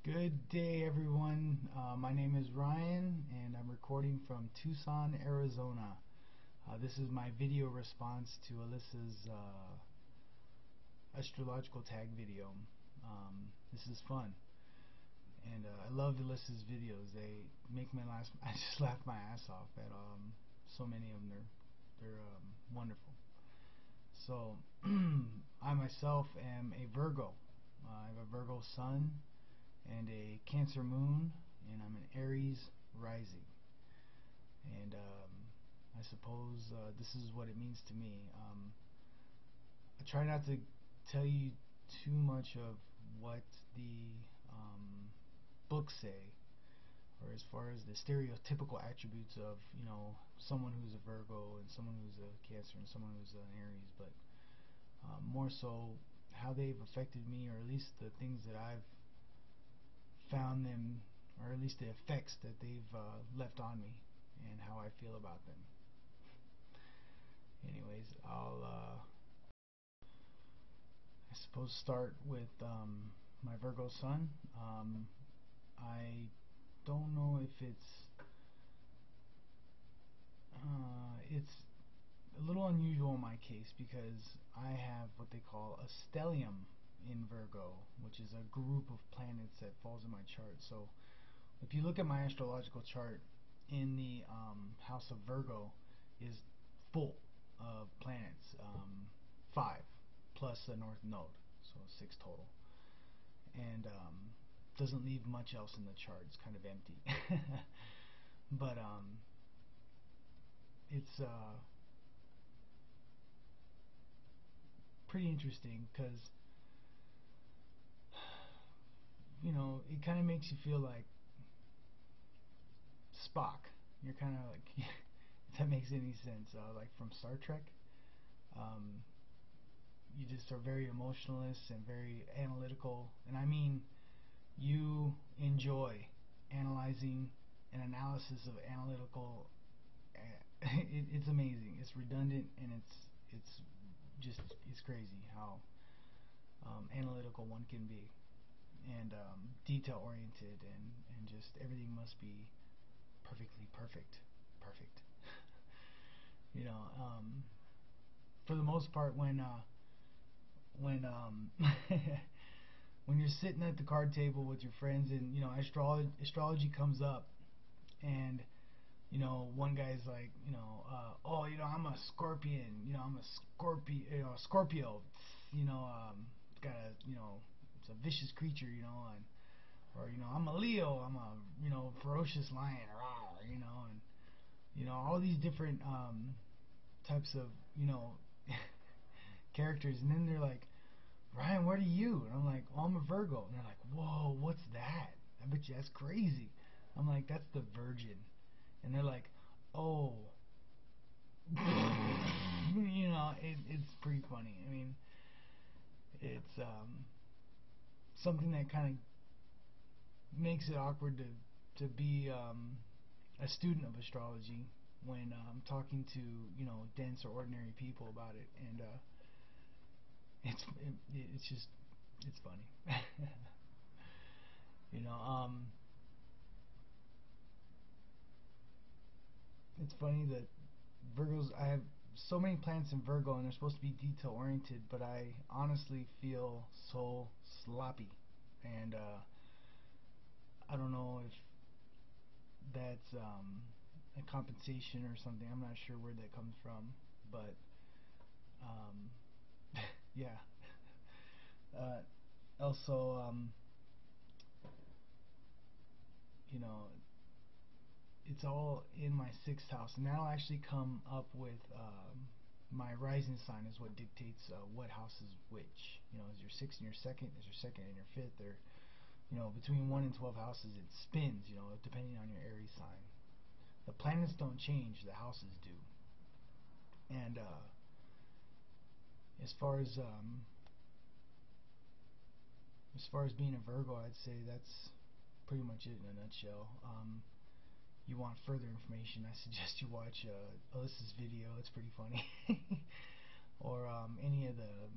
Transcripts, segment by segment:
Good day, everyone. My name is Ryan, and I'm recording from Tucson, Arizona. This is my video response to Alyssa's astrological tag video. This is fun, and I love Alyssa's videos. They make me laugh. I just laugh my ass off at so many of them. They're wonderful. So, I myself am a Virgo. I have a Virgo sun and a Cancer moon, and I'm an Aries rising. And I suppose this is what it means to me. I try not to tell you too much of what the books say, or as far as the stereotypical attributes of, someone who's a Virgo and someone who's a Cancer and someone who's an Aries, but more so how they've affected me, or at least the things that I've found them, or at least the effects that they've left on me, and how I feel about them. Anyways, I suppose start with my Virgo sun. I don't know if it's a little unusual in my case, because I have what they call a stellium in Virgo, which is a group of planets that falls in my chart. So if you look at my astrological chart, in the house of Virgo is full of planets, 5 plus the north node, so 6 total, and doesn't leave much else in the chart. It's kind of empty. But it's pretty interesting, because it kind of makes you feel like Spock. You're kind of like, if that makes any sense, like from Star Trek. You just are very emotionalist and very analytical, and I mean, you enjoy analyzing and analysis of analytical. It's amazing. It's redundant, and it's crazy how analytical one can be, and detail oriented, and just everything must be perfectly perfect. For the most part, when when you're sitting at the card table with your friends, and astrology comes up, and one guy's like, oh, I'm a Scorpion, I'm a Scorpio, got a, it's a vicious creature, and, or, I'm a Leo, I'm a, ferocious lion, and, all these different, types of, characters, and then they're like, Ryan, what are you? And I'm like, oh, I'm a Virgo. And they're like, whoa, what's that? I bet you that's crazy. I'm like, that's the Virgin. And they're like, oh. It's pretty funny. I mean, it's something that kind of makes it awkward to be a student of astrology when talking to dense or ordinary people about it, and it's funny. It's funny that Virgos, I have so many planets in Virgo, and they're supposed to be detail oriented, but I honestly feel so sloppy, and I don't know if that's a compensation or something. I'm not sure where that comes from, but yeah. Also, it's all in my 6th house, and that'll actually come up with my rising sign is what dictates what house is which. Is your 6th and your 2nd, is your 2nd and your 5th, or between 1 and 12 houses, it spins, depending on your Aries sign. The planets don't change, the houses do. And as far as being a Virgo, I'd say that's pretty much it in a nutshell. You want further information, I suggest you watch Alyssa's video. It's pretty funny. Or any of the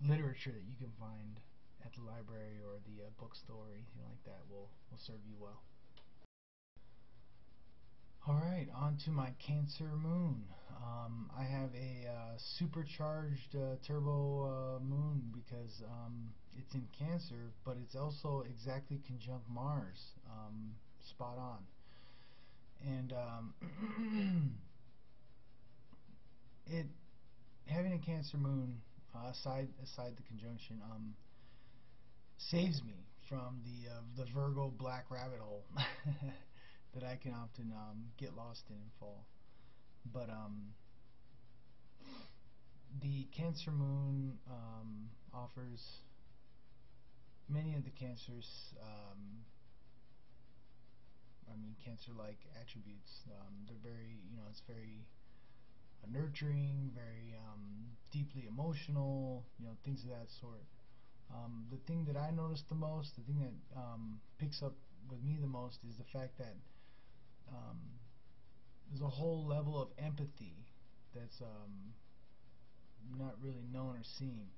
literature that you can find at the library or the bookstore or anything like that will serve you well. Alright, on to my Cancer moon. I have a supercharged turbo moon because it's in Cancer, but it's also exactly conjunct Mars. Spot on. And having a Cancer moon, aside the conjunction, saves me from the Virgo black rabbit hole that I can often get lost in and fall. But the Cancer moon offers many of the Cancers, Cancer-like attributes. They're very, it's very nurturing, very deeply emotional, things of that sort. The thing that I notice the most, the thing that picks up with me the most, is the fact that there's a whole level of empathy that's not really known or seen.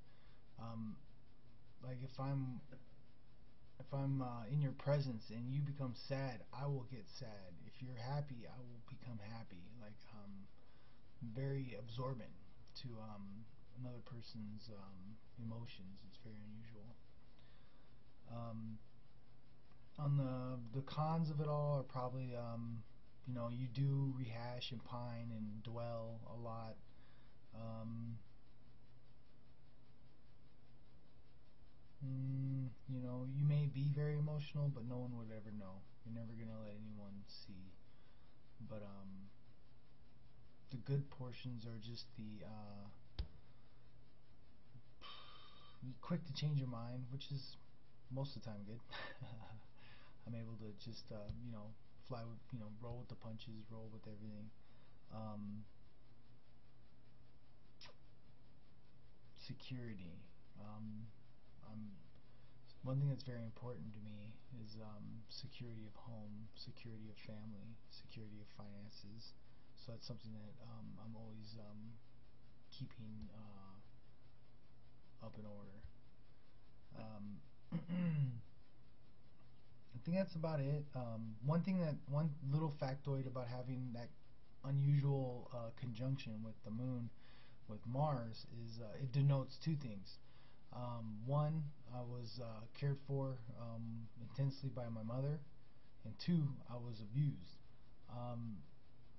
Like if I'm in your presence and you become sad, I will get sad. If you're happy, I will become happy. Like very absorbent to another person's emotions. It's very unusual. On the cons of it all are probably you do rehash and pine and dwell a lot. You may be very emotional, but no one would ever know. You're never gonna let anyone see. But the good portions are just the quick to change your mind, which is most of the time good. I'm able to just fly with, roll with the punches, roll with everything. Security. One thing that's very important to me is security of home, security of family, security of finances. So that's something that I'm always keeping up in order. I think that's about it. One little factoid about having that unusual conjunction with the moon with Mars is it denotes two things. One, I was cared for intensely by my mother, and two, I was abused.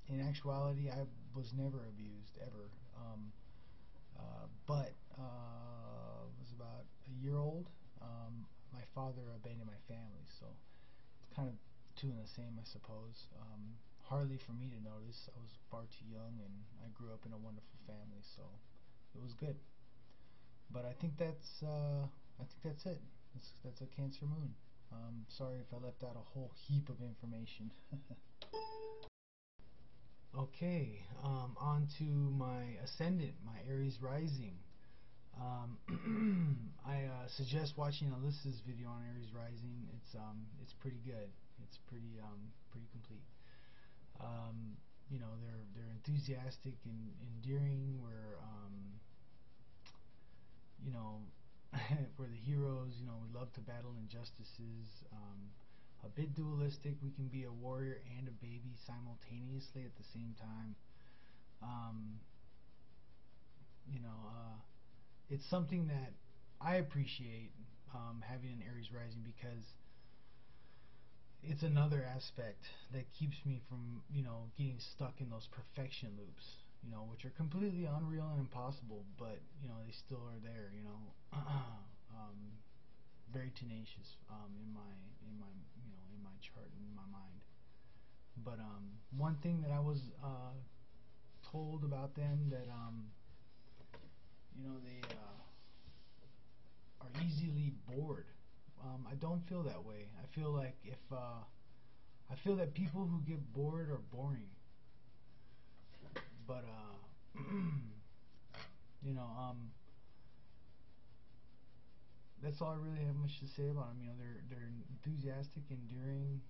In actuality, I was never abused, ever. But was about a year old. My father abandoned my family, so it's kind of two in the same, I suppose. Hardly for me to notice. I was far too young, and I grew up in a wonderful family, so it was good. But I think that's it. That's a Cancer moon. Sorry if I left out a whole heap of information. Okay, on to my ascendant, my Aries rising. I suggest watching Alyssa's video on Aries rising. It's pretty good. It's pretty complete. They're enthusiastic and endearing. We're the heroes. We love to battle injustices. A bit dualistic. We can be a warrior and a baby simultaneously at the same time. It's something that I appreciate having an Aries rising, because it's another aspect that keeps me from getting stuck in those perfection loops, which are completely unreal and impossible, but they still are there. Very tenacious in my chart, in my mind. But one thing that I was told about them, that they are easily bored. I don't feel that way. I feel like I feel that people who get bored are boring. But that's all I really have much to say about them. They're enthusiastic, enduring.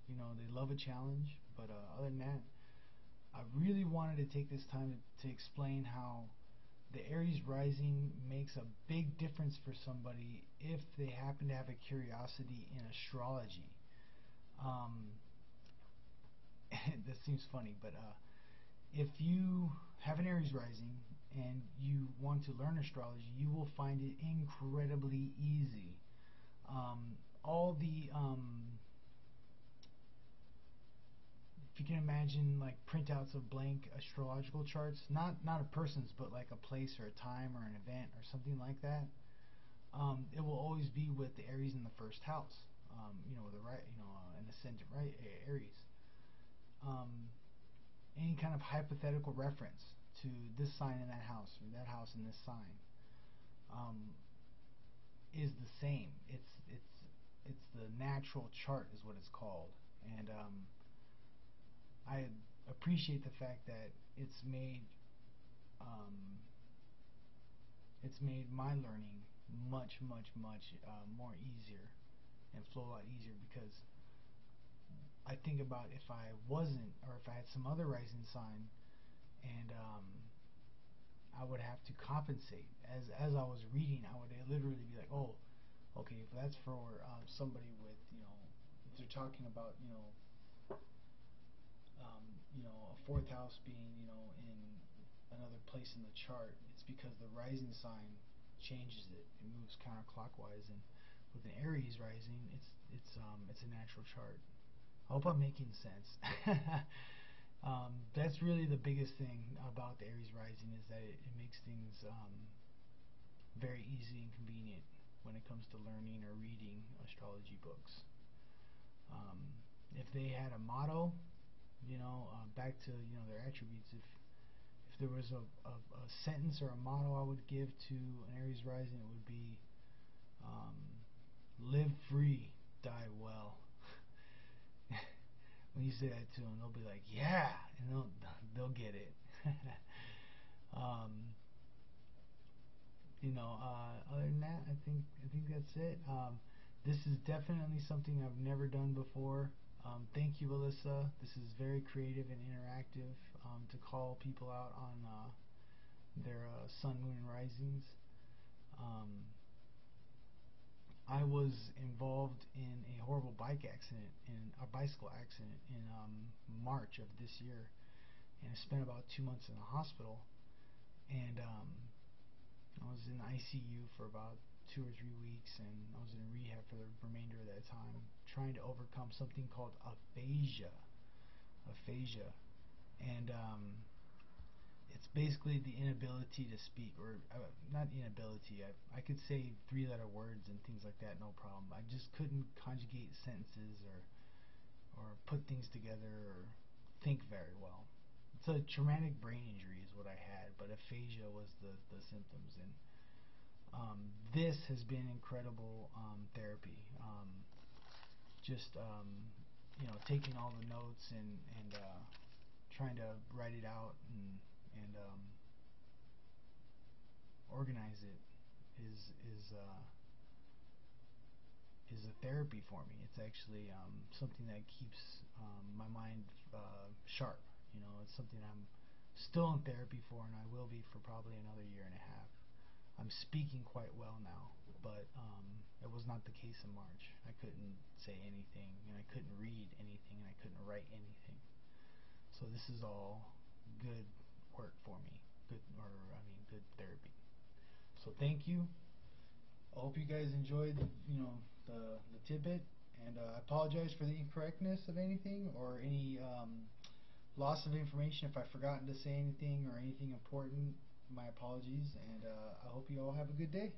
They love a challenge. But other than that, I really wanted to take this time to explain how the Aries rising makes a big difference for somebody if they happen to have a curiosity in astrology. That seems funny, but if you have an Aries rising and you want to learn astrology, you will find it incredibly easy. All the if you can imagine like printouts of blank astrological charts, not a person's, but like a place or a time or an event or something like that. It will always be with the Aries in the first house. The right, an ascendant, right, Aries. Any kind of hypothetical reference to this sign in that house or that house in this sign is the same. It's the natural chart is what it's called, and I appreciate the fact that it's made my learning much more easier and flow a lot easier, because I think about if I wasn't, or if I had some other rising sign, and I would have to compensate. As I was reading, I would literally be like, oh, okay, if that's for somebody with, if they're talking about, a fourth house being, in another place in the chart, it's because the rising sign changes it. It moves counterclockwise, and with an Aries rising, it's a natural chart. I hope I'm making sense. That's really the biggest thing about the Aries rising, is that it makes things very easy and convenient when it comes to learning or reading astrology books. If they had a motto, back to their attributes, if there was a sentence or a motto I would give to an Aries rising, it would be live free, die well. When you say that to them, they'll be like, yeah, and they'll get it. Other than that, I think that's it. This is definitely something I've never done before. Thank you, Alyssa. This is very creative and interactive, to call people out on their sun, moon, and risings. I was involved in a horrible bicycle accident in March of this year, and I spent about 2 months in the hospital, and I was in the ICU for about 2 or 3 weeks, and I was in rehab for the remainder of that time, trying to overcome something called aphasia, and it's basically the inability to speak, or not inability. I could say 3-letter words and things like that, no problem. I just couldn't conjugate sentences or put things together or think very well. It's a traumatic brain injury is what I had, but aphasia was the symptoms, and this has been incredible therapy. Just taking all the notes and trying to write it out and organize it is a therapy for me. It's actually something that keeps my mind sharp. It's something I'm still in therapy for, and I will be for probably another 1.5 years. I'm speaking quite well now, but it was not the case in March. I couldn't say anything, and I couldn't read anything, and I couldn't write anything. So this is all good work for me. Good therapy. So thank you. I hope you guys enjoyed, the tidbit, and I apologize for the incorrectness of anything or any loss of information. If I've forgotten to say anything or anything important, my apologies, and I hope you all have a good day.